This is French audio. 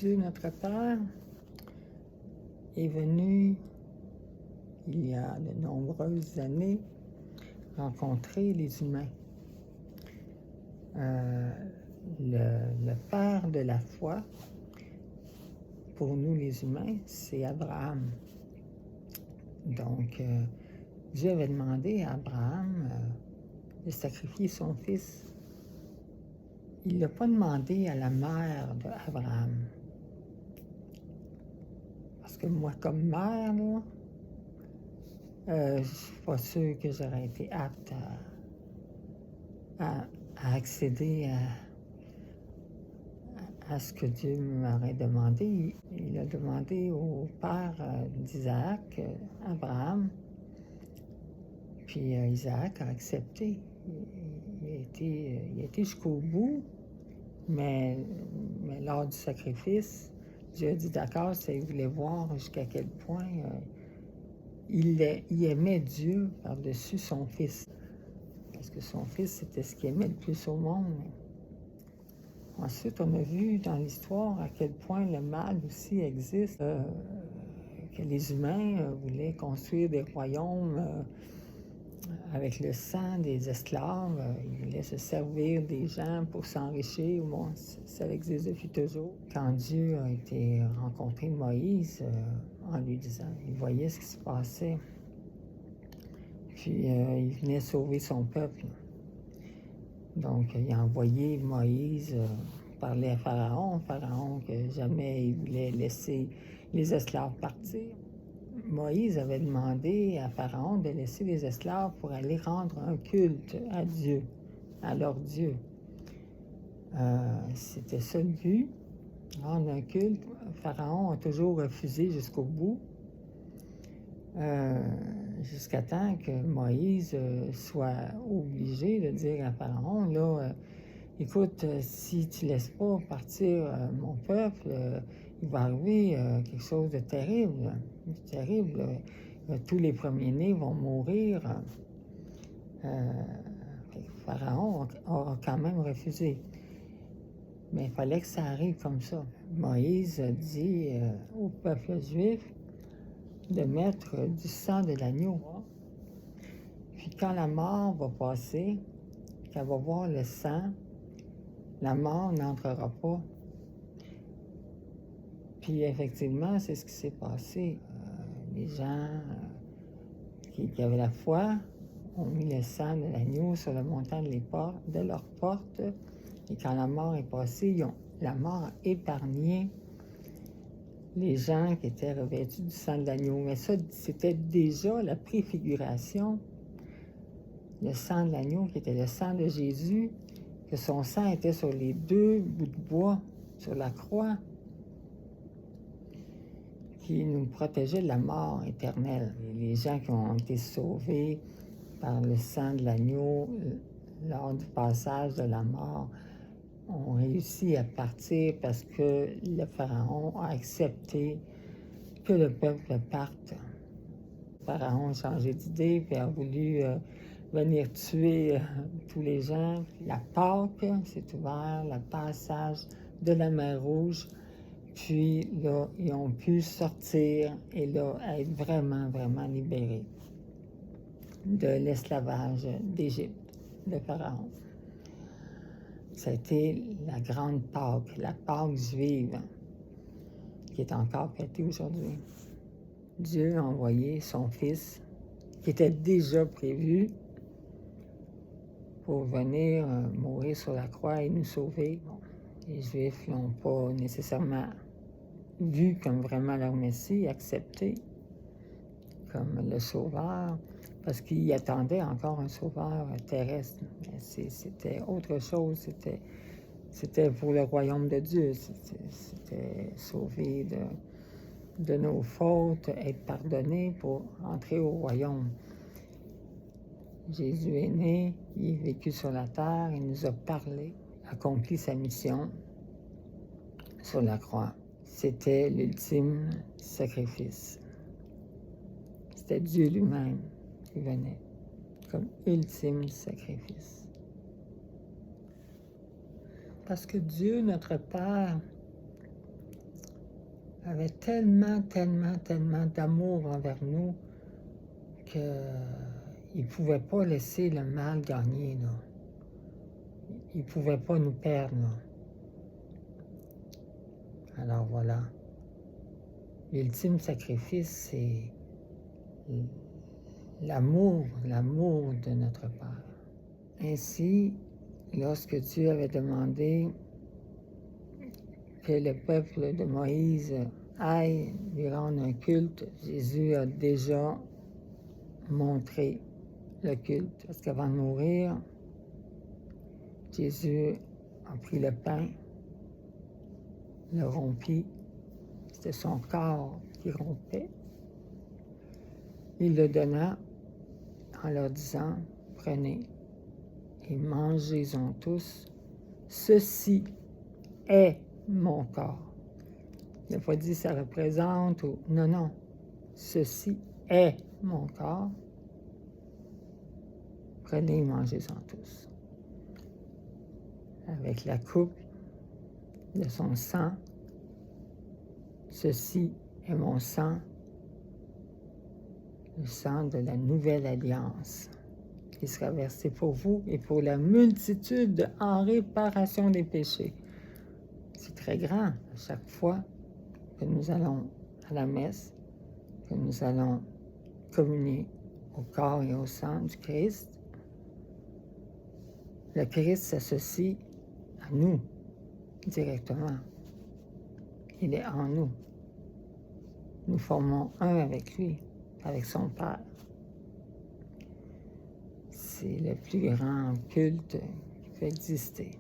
Dieu notre Père est venu, il y a de nombreuses années, rencontrer les humains. Le père de la foi, pour nous les humains, c'est Abraham. Donc, Dieu avait demandé à Abraham de sacrifier son fils. Il ne l'a pas demandé à la mère d'Abraham. Parce que moi, comme mère, là, je ne suis pas sûre que j'aurais été apte à accéder à ce que Dieu m'aurait demandé. Il a demandé au père d'Isaac, Abraham, puis Isaac a accepté. Il a été jusqu'au bout, mais lors du sacrifice, Dieu a dit d'accord, il voulait voir jusqu'à quel point il aimait Dieu par-dessus son fils. Parce que son fils, c'était ce qu'il aimait le plus au monde. Ensuite, on a vu dans l'histoire à quel point le mal aussi existe, que les humains voulaient construire des royaumes avec le sang des esclaves. Ils voulaient se servir des gens pour s'enrichir. Bon, ça existe depuis toujours. Quand Dieu a été rencontré Moïse, en lui disant, il voyait ce qui se passait. Puis il venait sauver son peuple. Donc, il a envoyé Moïse parler à Pharaon. Pharaon que jamais il voulait laisser les esclaves partir. Moïse avait demandé à Pharaon de laisser les esclaves pour aller rendre un culte à Dieu, à leur Dieu. C'était ça le but, rendre un culte. Pharaon a toujours refusé jusqu'au bout, jusqu'à temps que Moïse soit obligé de dire à Pharaon, là, écoute, si tu ne laisses pas partir mon peuple, il va arriver quelque chose de terrible. Terrible. Tous les premiers-nés vont mourir. Pharaon a quand même refusé. Mais il fallait que ça arrive comme ça. Moïse a dit au peuple juif de mettre du sang de l'agneau. Puis quand la mort va passer, qu'elle va voir le sang, la mort n'entrera pas. Puis effectivement, c'est ce qui s'est passé. Les gens qui avaient la foi ont mis le sang de l'agneau sur le montant de leurs portes. Et quand la mort est passée, la mort a épargné les gens qui étaient revêtus du sang de l'agneau. Mais ça, c'était déjà la préfiguration. Le sang de l'agneau, qui était le sang de Jésus, que son sang était sur les 2 bouts de bois, sur la croix, qui nous protégeait de la mort éternelle. Et les gens qui ont été sauvés par le sang de l'agneau lors du passage de la mort ont réussi à partir parce que le Pharaon a accepté que le peuple parte. Le Pharaon a changé d'idée et a voulu venir tuer tous les gens. La Pâque s'est ouverte, le passage de la mer Rouge. Puis là, ils ont pu sortir et là, être vraiment, vraiment libérés de l'esclavage d'Égypte, de Pharaon. Ça a été la grande Pâque, la Pâque juive, qui est encore fêtée aujourd'hui. Dieu a envoyé son Fils, qui était déjà prévu pour venir mourir sur la croix et nous sauver. Bon, les Juifs ne l'ont pas nécessairement vu comme vraiment leur Messie, accepté comme le Sauveur, parce qu'ils attendaient encore un Sauveur terrestre. Mais c'était autre chose, c'était pour le royaume de Dieu, c'était sauver de nos fautes, être pardonné pour entrer au royaume. Jésus est né, il est vécu sur la terre, il nous a parlé, accompli sa mission sur la croix. C'était l'ultime sacrifice. C'était Dieu lui-même qui venait comme ultime sacrifice. Parce que Dieu, notre Père, avait tellement d'amour envers nous qu'il ne pouvait pas laisser le mal gagner, là. Il ne pouvait pas nous perdre, là. Alors voilà. L'ultime sacrifice, c'est l'amour de notre Père. Ainsi, lorsque Dieu avait demandé que le peuple de Moïse aille lui rendre un culte, Jésus a déjà montré le culte. Parce qu'avant de mourir, Jésus a pris le pain, le rompit. C'était son corps qui rompait. Il le donna en leur disant, prenez et mangez-en tous. Ceci est mon corps. Il n'a pas dit ça représente ou... Non. Ceci est mon corps. Prenez et mangez-en tous. Avec la coupe de son sang, ceci est mon sang, le sang de la nouvelle alliance, qui sera versé pour vous et pour la multitude en réparation des péchés. C'est très grand à chaque fois que nous allons à la messe, que nous allons communier au corps et au sang du Christ. Le Christ s'associe à nous directement. Il est en nous. Nous formons un avec lui, avec son Père. C'est le plus grand culte qui peut exister.